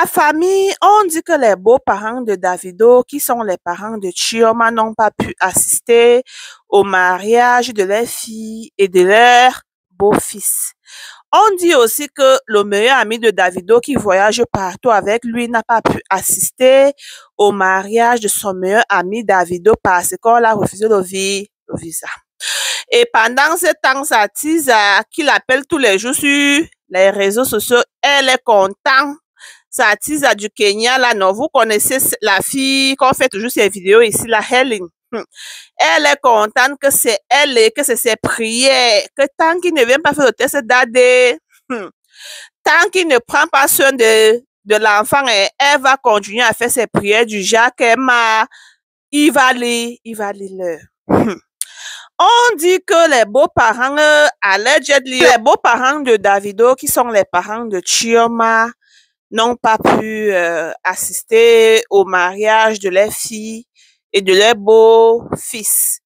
La famille, on dit que les beaux-parents de Davido, qui sont les parents de Chioma, n'ont pas pu assister au mariage de leur fille et de leur beau-fils. On dit aussi que le meilleur ami de Davido qui voyage partout avec lui n'a pas pu assister au mariage de son meilleur ami Davido parce qu'on l'a refusé le visa. Et pendant ce temps, sa Tisa, qu'il appelle tous les jours sur les réseaux sociaux, elle est contente. Sa Tisa du Kenya, là, non, vous connaissez la fille qu'on fait toujours ces vidéos ici, la Helen. Elle est contente que c'est elle et que c'est ses prières, que tant qu'il ne vient pas faire le test d'AD, tant qu'il ne prend pas soin de l'enfant, elle va continuer à faire ses prières du genre qu'Emma, il va aller leur. On dit que les beaux-parents, les beaux-parents de Davido, qui sont les parents de Chioma, n'ont pas pu assister au mariage de leur fille et de leur beau-fils.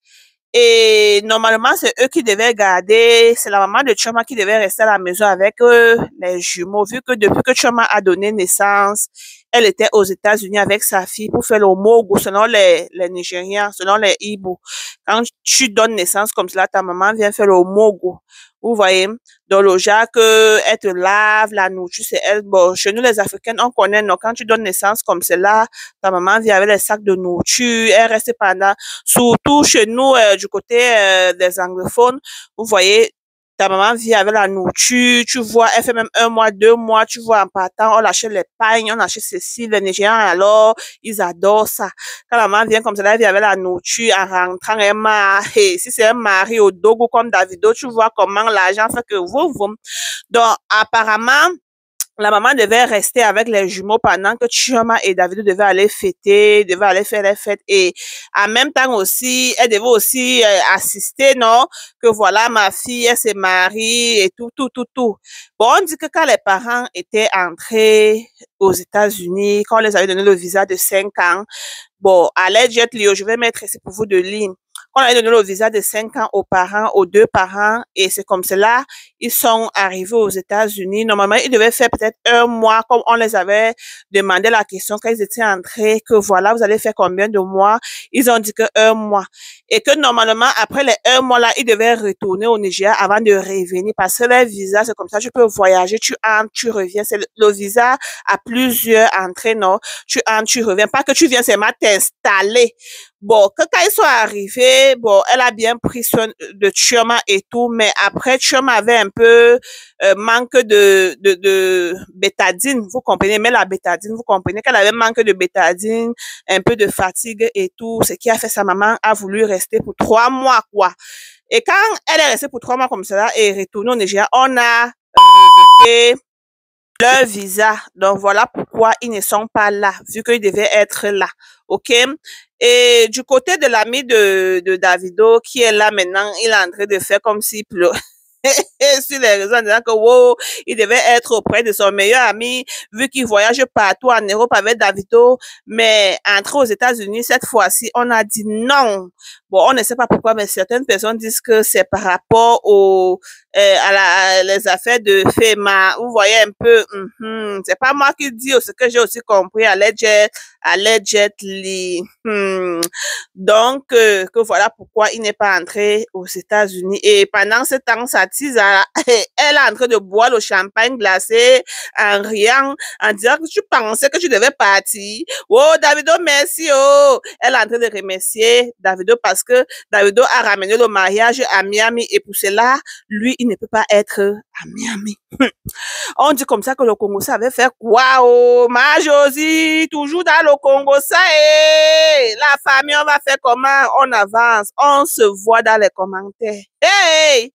Et normalement, c'est eux qui devaient garder, c'est la maman de Chioma qui devait rester à la maison avec les jumeaux, vu que depuis que Chioma a donné naissance, elle était aux États-Unis avec sa fille pour faire le mogo, selon les Nigériens, selon les Ibo. Quand tu donnes naissance comme cela, ta maman vient faire le mogo. Vous voyez? Dans le genre que elle te lave, la nourriture, c'est elle. Bon, chez nous, les Africaines, on connaît, non? Quand tu donnes naissance comme cela, ta maman vient avec les sacs de nourriture, elle reste pendant, surtout chez nous, du côté des anglophones, vous voyez, ta maman vient avec la nourriture, tu vois, elle fait même 1 mois, 2 mois, tu vois, en partant, on achète les pagnes, on achète ceci, les Nigériens, alors, ils adorent ça. Quand la maman vient comme ça, elle vient avec la nourriture, en rentrant, elle m'a, hey, si c'est un mari au dogo comme Davido, tu vois comment l'argent fait que vous. Donc, apparemment, la maman devait rester avec les jumeaux pendant que Chioma et Davido devaient aller fêter, devaient aller faire les fêtes et en même temps aussi, elle devait aussi assister, non? Que voilà, ma fille, elle s'est mariée et tout. Bon, on dit que quand les parents étaient entrés aux États-Unis, quand on les avait donné le visa de 5 ans, bon, à l'aide Jet Lio, je vais mettre ici pour vous de ligne. On avait donné le visa de 5 ans aux parents, aux 2 parents, et c'est comme cela, ils sont arrivés aux États-Unis. Normalement, ils devaient faire peut-être 1 mois, comme on les avait demandé la question quand ils étaient entrés, que voilà, vous allez faire combien de mois? Ils ont dit que 1 mois. Et que normalement, après les 1 mois là, ils devaient retourner au Nigeria avant de revenir, parce que le visa, c'est comme ça, tu peux voyager, tu entres, tu reviens. C'est le visa à plusieurs entrées, non? Tu entres, tu reviens. Pas que tu viens seulement t'installer. Bon, quand ils sont arrivés, bon, elle a bien pris soin de Chioma et tout, mais après, Chioma avait un peu manque de bétadine, vous comprenez, mais la bétadine, vous comprenez qu'elle avait manque de bétadine, un peu de fatigue et tout, ce qui a fait sa maman a voulu rester pour 3 mois, quoi. Et quand elle est restée pour 3 mois comme cela et retournée au Nigeria, on a rejeté leur visa. Donc voilà pourquoi ils ne sont pas là, vu qu'ils devaient être là. OK? Et du côté de l'ami de Davido, qui est là maintenant, il est en train de faire comme s'il pleurait sur les réseaux en disant que wow, il devait être auprès de son meilleur ami, vu qu'il voyage partout en Europe avec Davido, mais entrer aux États-Unis, cette fois-ci, on a dit non. Bon, on ne sait pas pourquoi, mais certaines personnes disent que c'est par rapport les affaires de FEMA. Vous voyez un peu, c'est pas moi qui dis, ce que j'ai aussi compris allegedly. Donc, que voilà pourquoi il n'est pas entré aux États-Unis. Et pendant ce temps, sa tise, elle est en train de boire le champagne glacé en riant, en disant que tu pensais que tu devais partir. Oh, Davido, merci, oh. Elle est en train de remercier Davido parce que Davido a ramené le mariage à Miami et pour cela, lui, il ne peut pas être à Miami. On dit comme ça que le Congo, ça avait fait quoi, oh, ma Josie, toujours dans le Congo, ça est. La famille, on va faire comment? On avance. On se voit dans les commentaires. Hey!